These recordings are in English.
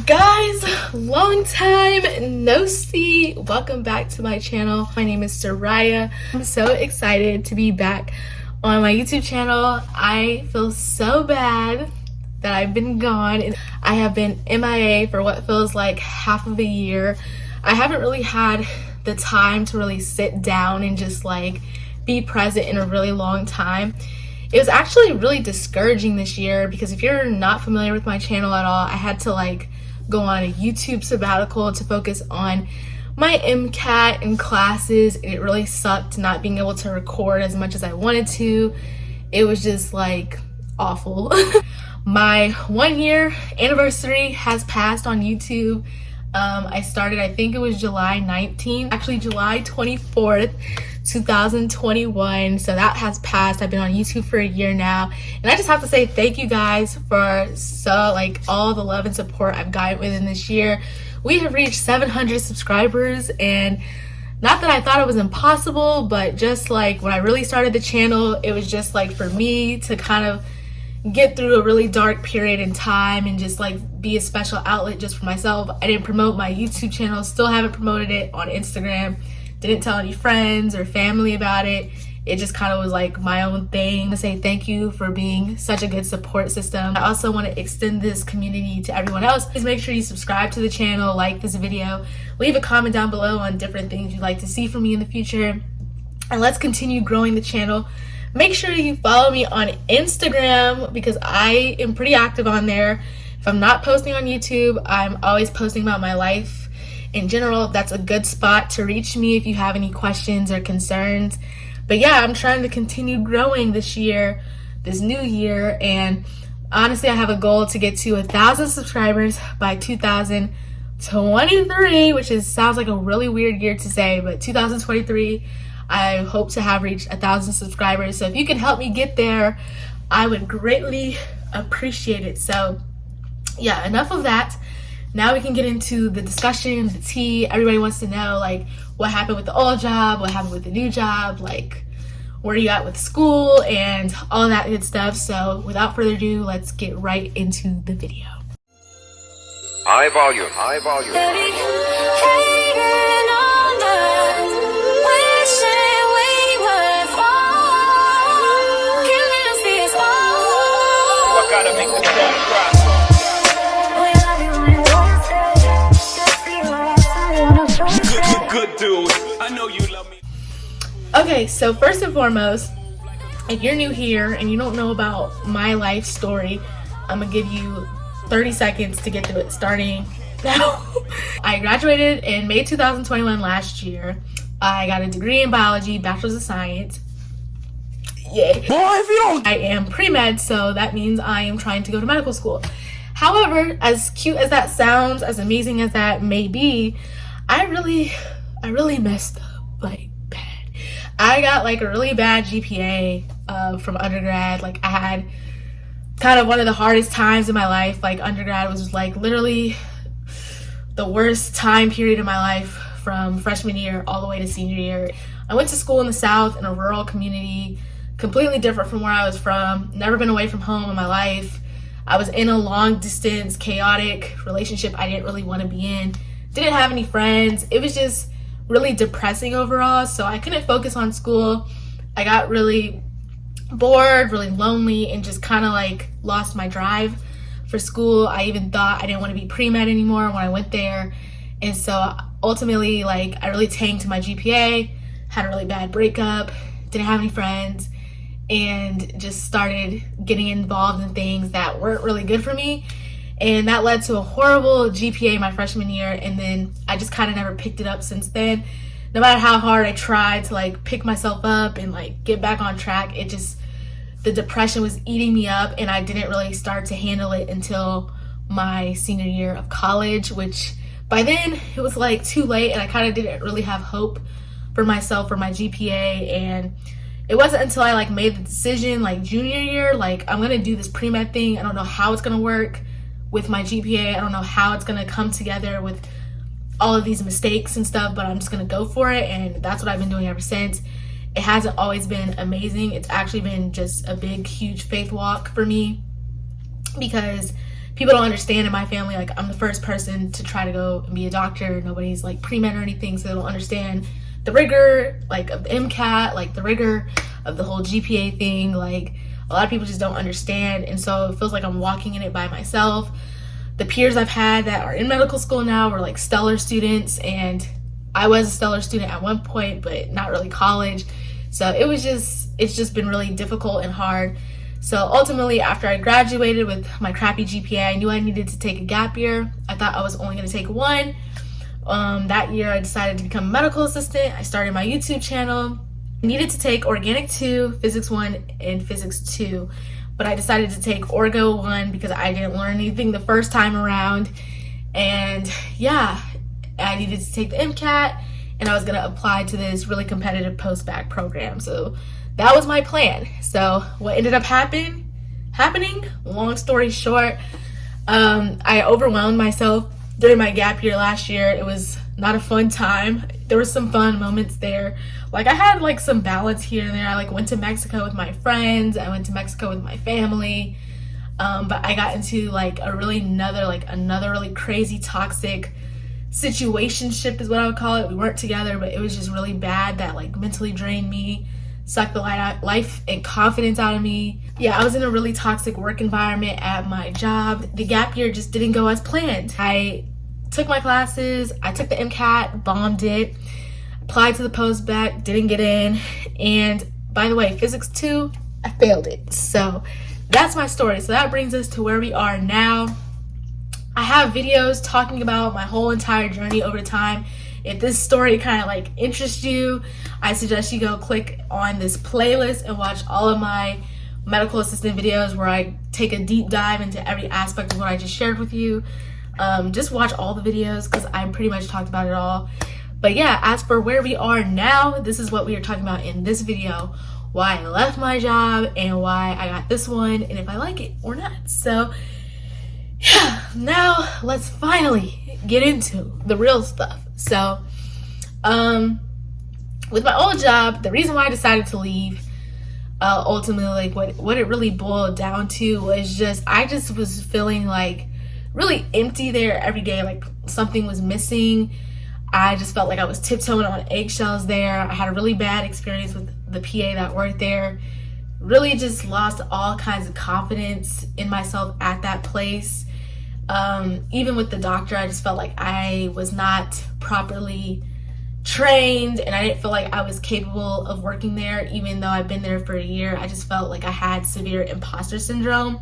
Guys, long time no see. Welcome back to my channel. My name is Seriah. I'm so excited to be back on my YouTube channel. I feel so bad that I've been gone. I have been MIA for what feels like half of a year. I haven't really had the time to really sit down and just like be present in a really long time. It was actually really discouraging this year because if you're not familiar with my channel at all, I had to like go on a YouTube sabbatical to focus on my MCAT and classes, and it really sucked not being able to record as much as I wanted to. It was just like awful. My 1 year anniversary has passed on YouTube. I started, I think it was July 19th, actually July 24th, 2021. So that has passed. I've been on YouTube for a year now. And I just have to say thank you guys for all the love and support I've gotten within this year. We have reached 700 subscribers, and not that I thought it was impossible, but just like when I really started the channel, it was just like for me to kind of get through a really dark period in time and just like be a special outlet just for myself. I didn't promote my YouTube channel, still haven't promoted it on Instagram, didn't tell any friends or family about it. It just kind of was like my own thing. To say thank you for being such a good support system. I also want to extend this community to everyone else. Please make sure you subscribe to the channel, like this video, leave a comment down below on different things you'd like to see from me in the future, and let's continue growing the channel. Make sure you follow me on Instagram because I am pretty active on there. If I'm not posting on YouTube, I'm always posting about my life in general. That's a good spot to reach me if you have any questions or concerns. But yeah, I'm trying to continue growing this year, this new year, and honestly, I have a goal to get to 1,000 subscribers by 2023, which sounds like a really weird year to say, but 2023. I hope to have reached 1,000 subscribers. So if you can help me get there, I would greatly appreciate it. So yeah, enough of that. Now we can get into the discussion, the tea. Everybody wants to know like what happened with the old job, what happened with the new job, like where you at with school and all that good stuff. So without further ado, let's get right into the video. High volume, high volume. Gotta make the song cry. Good dude. I know you love me. Okay, so first and foremost, if you're new here and you don't know about my life story, I'm gonna give you 30 seconds to get to it starting now. I graduated in May 2021 last year. I got a degree in biology, bachelor's of science. Yay. Boy, if you don't. I am pre-med, so that means I am trying to go to medical school. However, as cute as that sounds, as amazing as that may be, I really messed up like bad. I got like a really bad GPA from undergrad. Like I had kind of one of the hardest times in my life. Like undergrad was like literally the worst time period in my life from freshman year all the way to senior year. I went to school in the South in a rural community, completely different from where I was from. Never been away from home in my life. I was in a long distance, chaotic relationship I didn't really want to be in. Didn't have any friends. It was just really depressing overall. So I couldn't focus on school. I got really bored, really lonely, and just kind of like lost my drive for school. I even thought I didn't want to be pre-med anymore when I went there. And so ultimately, like I really tanked my GPA, had a really bad breakup, didn't have any friends, and just started getting involved in things that weren't really good for me. And that led to a horrible GPA my freshman year, and then I just kind of never picked it up since then. No matter how hard I tried to like pick myself up and like get back on track, the depression was eating me up, and I didn't really start to handle it until my senior year of college, which by then it was like too late, and I kind of didn't really have hope for myself for my GPA. And it wasn't until I like made the decision like junior year, like I'm gonna do this pre-med thing. I don't know how it's gonna work with my GPA. I don't know how it's gonna come together with all of these mistakes and stuff, but I'm just gonna go for it. And that's what I've been doing ever since. It hasn't always been amazing. It's actually been just a big, huge faith walk for me, because people don't understand in my family, like I'm the first person to try to go and be a doctor. Nobody's like pre-med or anything, so they don't understand the rigor like of the MCAT, like the rigor of the whole GPA thing. Like a lot of people just don't understand, and so it feels like I'm walking in it by myself. The peers I've had that are in medical school now were like stellar students, and I was a stellar student at one point, but not really college. So it's just been really difficult and hard. So ultimately, after I graduated with my crappy GPA, I knew I needed to take a gap year. I thought I was only going to take one. That year, I decided to become a medical assistant. I started my YouTube channel. I needed to take Organic 2, Physics 1, and Physics 2. But I decided to take Orgo 1 because I didn't learn anything the first time around. And yeah, I needed to take the MCAT, and I was going to apply to this really competitive post-bac program. So that was my plan. So what ended up happening, long story short, I overwhelmed myself during my gap year last year. It was not a fun time. There were some fun moments there. Like I had like some balance here and there. I like went to Mexico with my friends. I went to Mexico with my family. But I got into like another really crazy toxic situationship is what I would call it. We weren't together, but it was just really bad that like mentally drained me, sucked the life and confidence out of me. Yeah, I was in a really toxic work environment at my job. The gap year just didn't go as planned. I took my classes, I took the MCAT, bombed it, applied to the post-bac, didn't get in, and by the way, Physics 2, I failed it. So that's my story. So that brings us to where we are now. I have videos talking about my whole entire journey over time. If this story kind of like interests you, I suggest you go click on this playlist and watch all of my medical assistant videos where I take a deep dive into every aspect of what I just shared with you. Just watch all the videos because I pretty much talked about it all. But yeah, as for where we are now, this is what we are talking about in this video. Why I left my job and why I got this one and if I like it or not. So yeah, now let's finally get into the real stuff. So, with my old job, the reason why I decided to leave, ultimately, like what it really boiled down to was just, I just was feeling like really empty there every day. Like something was missing. I just felt like I was tiptoeing on eggshells there. I had a really bad experience with the PA that worked there. Really just lost all kinds of confidence in myself at that place. Even with the doctor, I just felt like I was not properly trained and I didn't feel like I was capable of working there. Even though I've been there for a year, I just felt like I had severe imposter syndrome.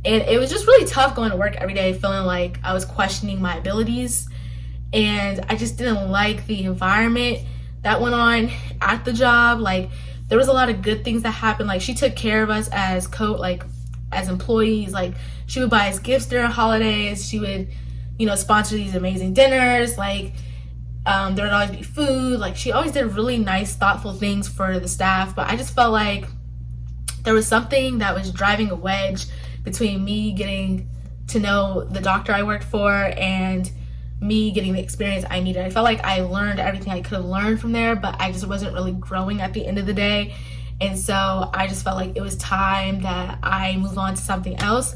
And it was just really tough going to work every day feeling like I was questioning my abilities. And I just didn't like the environment that went on at the job. Like there was a lot of good things that happened. Like she took care of us as as employees. Like she would buy us gifts during holidays. She would, sponsor these amazing dinners. Like there would always be food. Like she always did really nice, thoughtful things for the staff. But I just felt like there was something that was driving a wedge between me getting to know the doctor I worked for and me getting the experience I needed. I felt like I learned everything I could have learned from there, but I just wasn't really growing at the end of the day. And so I just felt like it was time that I move on to something else.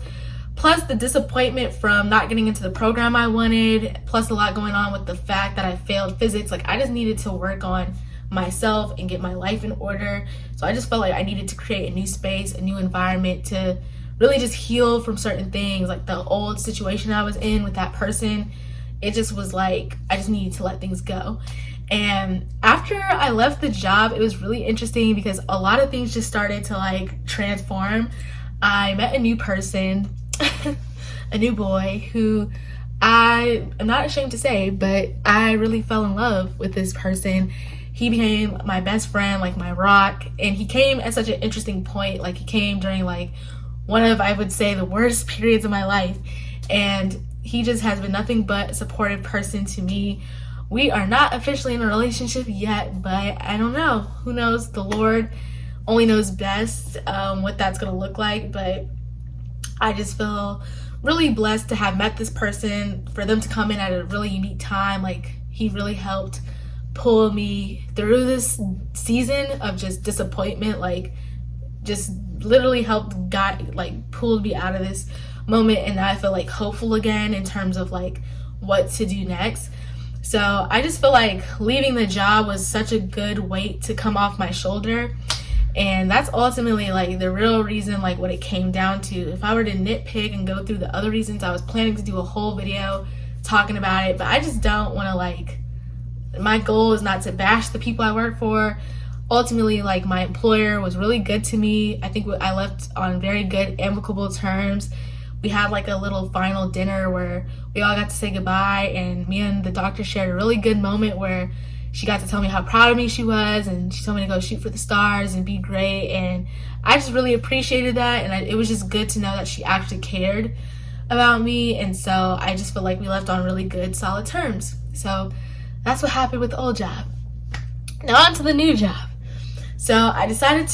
Plus the disappointment from not getting into the program I wanted, plus a lot going on with the fact that I failed physics. Like I just needed to work on myself and get my life in order. So I just felt like I needed to create a new space, a new environment to really just heal from certain things. Like the old situation I was in with that person, it just was like I just needed to let things go. And after I left the job, it was really interesting because a lot of things just started to like transform. I met a new person, a new boy who I am not ashamed to say, but I really fell in love with this person. He became my best friend, like my rock, and he came at such an interesting point. Like he came during like one of, I would say, the worst periods of my life, and he just has been nothing but a supportive person to me. We are not officially in a relationship yet, but I don't know. Who knows? The Lord only knows best what that's going to look like. But I just feel really blessed to have met this person, for them to come in at a really unique time. Like he really helped pull me through this season of just disappointment. Like just literally helped pulled me out of this moment, and now I feel like hopeful again in terms of like what to do next. So I just feel like leaving the job was such a good weight to come off my shoulder. And that's ultimately like the real reason, like what it came down to. If I were to nitpick and go through the other reasons, I was planning to do a whole video talking about it, but I just don't want to, like, my goal is not to bash the people I work for. Ultimately, like, my employer was really good to me. I think I left on very good, amicable terms. We had like a little final dinner where we all got to say goodbye, and me and the doctor shared a really good moment where she got to tell me how proud of me she was, and she told me to go shoot for the stars and be great, and I just really appreciated that, and it was just good to know that she actually cared about me. And so I just feel like we left on really good, solid terms. So that's what happened with the old job. Now on to the new job. So I decided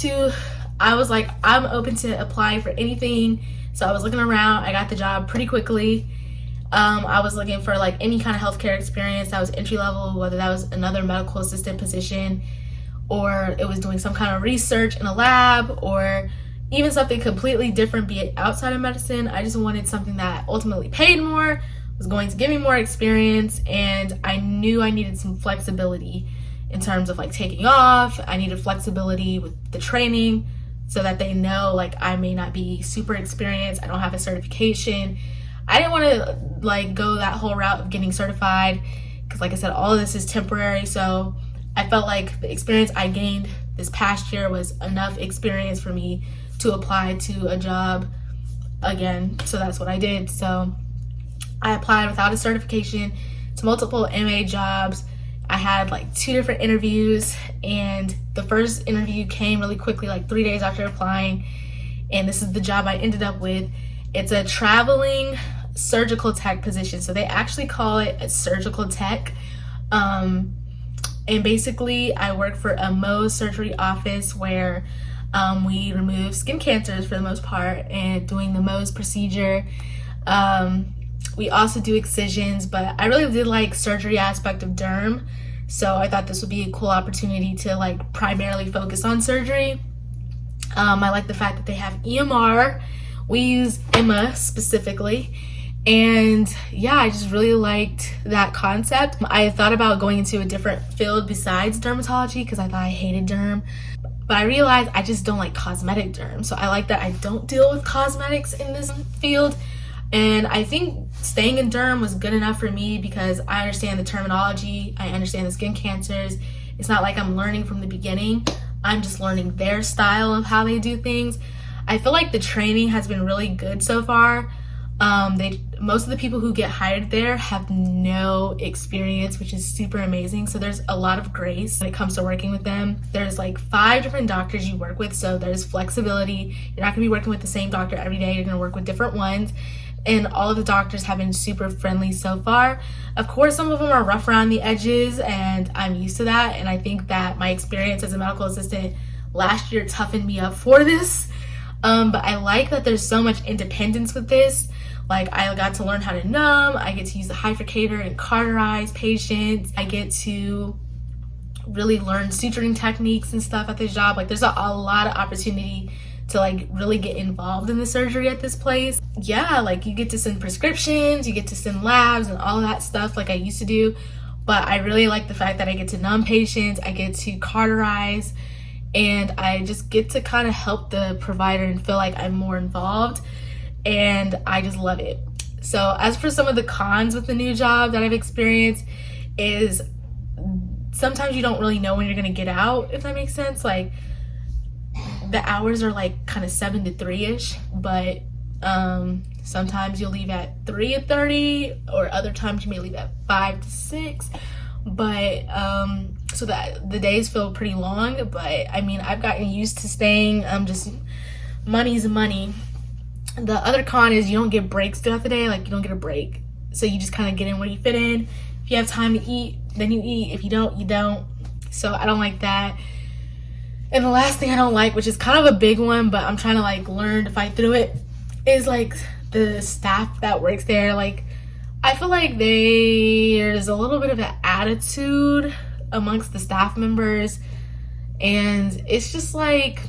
I was like, I'm open to apply for anything. So I was looking around. I got the job pretty quickly. I was looking for like any kind of healthcare experience that was entry level, whether that was another medical assistant position, or it was doing some kind of research in a lab, or even something completely different, be it outside of medicine. I just wanted something that ultimately paid more, was going to give me more experience, and I knew I needed some flexibility in terms of like taking off. I needed flexibility with the training so that they know like I may not be super experienced, I don't have a certification. I didn't want to like go that whole route of getting certified because, like I said, all of this is temporary. So I felt like the experience I gained this past year was enough experience for me to apply to a job again. So that's what I did. So I applied without a certification to multiple MA jobs. I had like 2 different interviews, and the first interview came really quickly, like 3 days after applying, and this is the job I ended up with. It's a traveling surgical tech position. So they actually call it a surgical tech. And basically I work for a Mohs surgery office where we remove skin cancers for the most part, and doing the Mohs procedure. We also do excisions, but I really did like surgery aspect of derm. So I thought this would be a cool opportunity to like primarily focus on surgery. I like the fact that they have EMR. We use Emma specifically, and yeah, I just really liked that concept. I thought about going into a different field besides dermatology because I thought I hated derm, but I realized I just don't like cosmetic derm. So I like that I don't deal with cosmetics in this field, and I think staying in derm was good enough for me because I understand the terminology, I understand the skin cancers. It's not like I'm learning from the beginning, I'm just learning their style of how they do things. I feel like the training has been really good so far. Most of the people who get hired there have no experience, which is super amazing. So there's a lot of grace when it comes to working with them. There's like 5 different doctors you work with, so there's flexibility. You're not gonna be working with the same doctor every day. You're gonna work with different ones. And all of the doctors have been super friendly so far. Of course, some of them are rough around the edges, and I'm used to that. And I think that my experience as a medical assistant last year toughened me up for this. But I like that there's so much independence with this. Like, I got to learn how to numb, I get to use the hyfricator and cauterize patients, I get to really learn suturing techniques and stuff at this job. Like, there's a lot of opportunity to like really get involved in the surgery at this place. Yeah, like you get to send prescriptions, you get to send labs and all of that stuff like I used to do. But I really like the fact that I get to numb patients, I get to cauterize, and I just get to kind of help the provider and feel like I'm more involved, and I just love it. So as for some of the cons with the new job that I've experienced is sometimes you don't really know when you're gonna get out, if that makes sense. Like, the hours are like kind of 7 to 3-ish, but sometimes you'll leave at 3:30, or other times you may leave at 5 to 6. But so that the days feel pretty long. But I mean, I've gotten used to staying. Just money's money. The other con is you don't get breaks throughout the day. Like, you don't get a break, so you just kind of get in where you fit in. If you have time to eat, then you eat. If you don't, you don't. So I don't like that. And the last thing I don't like, which is kind of a big one, but I'm trying to like learn to fight through it, is like the staff that works there. Like, I feel like there's a little bit of an attitude amongst the staff members, and it's just like,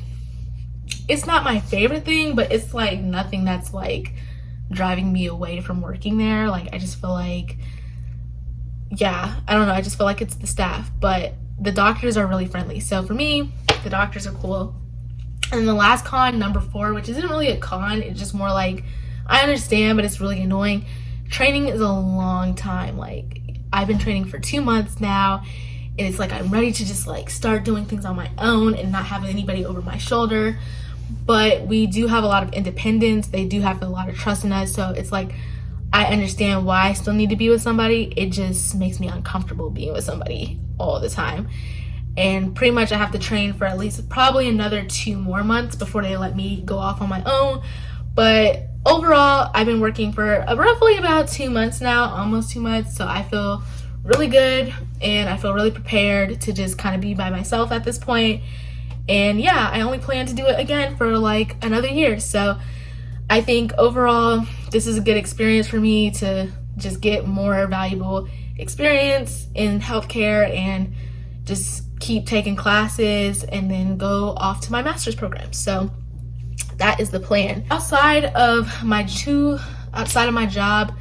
it's not my favorite thing, but it's like nothing that's like driving me away from working there. Like, I just feel like, yeah, I don't know, I just feel like it's the staff, but the doctors are really friendly. So for me, the doctors are cool. And the last con, number 4, which isn't really a con, it's just more like, I understand, but it's really annoying. Training is a long time. Like, I've been training for 2 months now, and it's like I'm ready to just like start doing things on my own and not having anybody over my shoulder. But we do have a lot of independence. They do have a lot of trust in us. So it's like, I understand why I still need to be with somebody. It just makes me uncomfortable being with somebody all the time. And pretty much I have to train for at least probably another 2 more months before they let me go off on my own. But overall, I've been working for roughly about 2 months now, almost 2 months. So I feel really good, and I feel really prepared to just kind of be by myself at this point. And yeah, I only plan to do it again for like another year. So I think overall, this is a good experience for me to just get more valuable experience in healthcare and just keep taking classes and then go off to my master's program. So that is the plan. Outside of my job,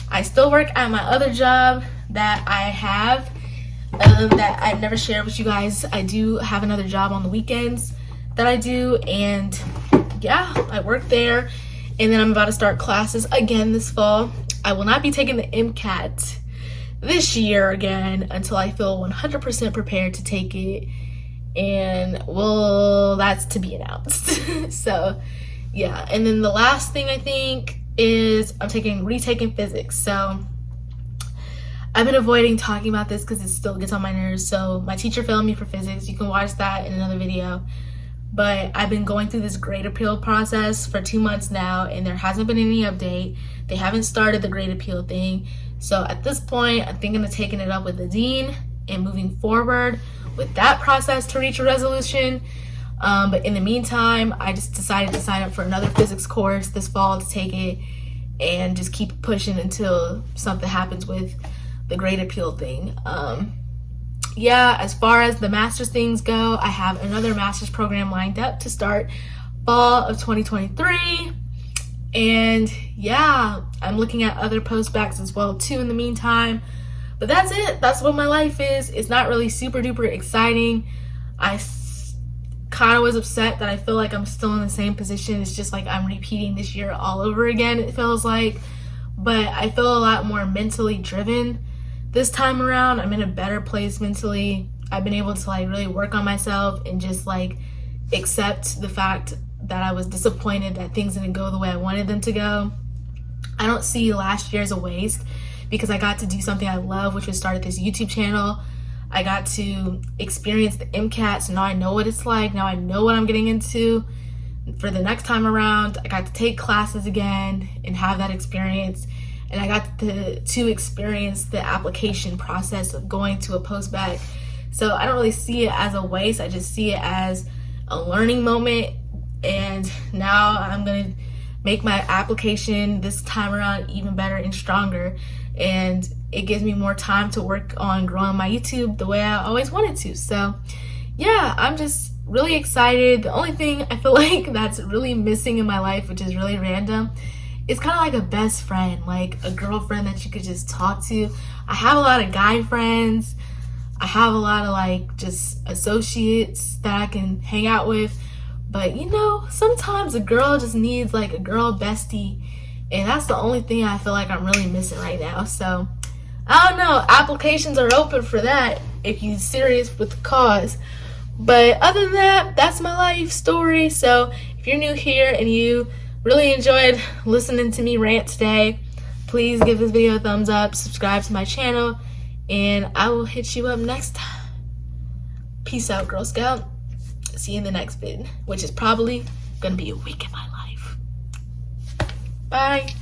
I still work at my other job that I have that I've never shared with you guys. I do have another job on the weekends that I do, and yeah, I work there. And then I'm about to start classes again this fall. I will not be taking the MCAT this year again until I feel 100% prepared to take it, and well, that's to be announced. So yeah, and then the last thing I think is I'm retaking physics. So I've been avoiding talking about this because it still gets on my nerves. So my teacher failed me for physics. You can watch that in another video. But I've been going through this grade appeal process for 2 months now, and there hasn't been any update. They haven't started the grade appeal thing. So at this point, I'm thinking of taking it up with the dean and moving forward with that process to reach a resolution. But in the meantime, I just decided to sign up for another physics course this fall to take it and just keep pushing until something happens with the grade appeal thing. Yeah, as far as the master's things go, I have another master's program lined up to start fall of 2023. And yeah, I'm looking at other postbacks as well too in the meantime. But that's it. That's what my life is. It's not really super duper exciting. I kind of was upset that I feel like I'm still in the same position. It's just like I'm repeating this year all over again, it feels like. But I feel a lot more mentally driven this time around. I'm in a better place mentally. I've been able to like really work on myself and just like accept the fact that I was disappointed that things didn't go the way I wanted them to go. I don't see last year as a waste because I got to do something I love, which was start this YouTube channel. I got to experience the MCAT, so now I know what it's like. Now I know what I'm getting into for the next time around. I got to take classes again and have that experience. And I got to experience the application process of going to a postbac. So I don't really see it as a waste. I just see it as a learning moment. And now I'm going to make my application this time around even better and stronger. And it gives me more time to work on growing my YouTube the way I always wanted to. So yeah, I'm just really excited. The only thing I feel like that's really missing in my life, which is really random, it's kind of like a best friend, like a girlfriend that you could just talk to. I have a lot of guy friends. I have a lot of like just associates that I can hang out with. But you know, sometimes a girl just needs like a girl bestie. And that's the only thing I feel like I'm really missing right now. So I don't know, applications are open for that if you're serious with the cause. But other than that, that's my life story. So if you're new here and you really enjoyed listening to me rant today, please give this video a thumbs up, subscribe to my channel, and I will hit you up next time. Peace out, Girl Scout. See you in the next vid, which is probably gonna be a week in my life. Bye.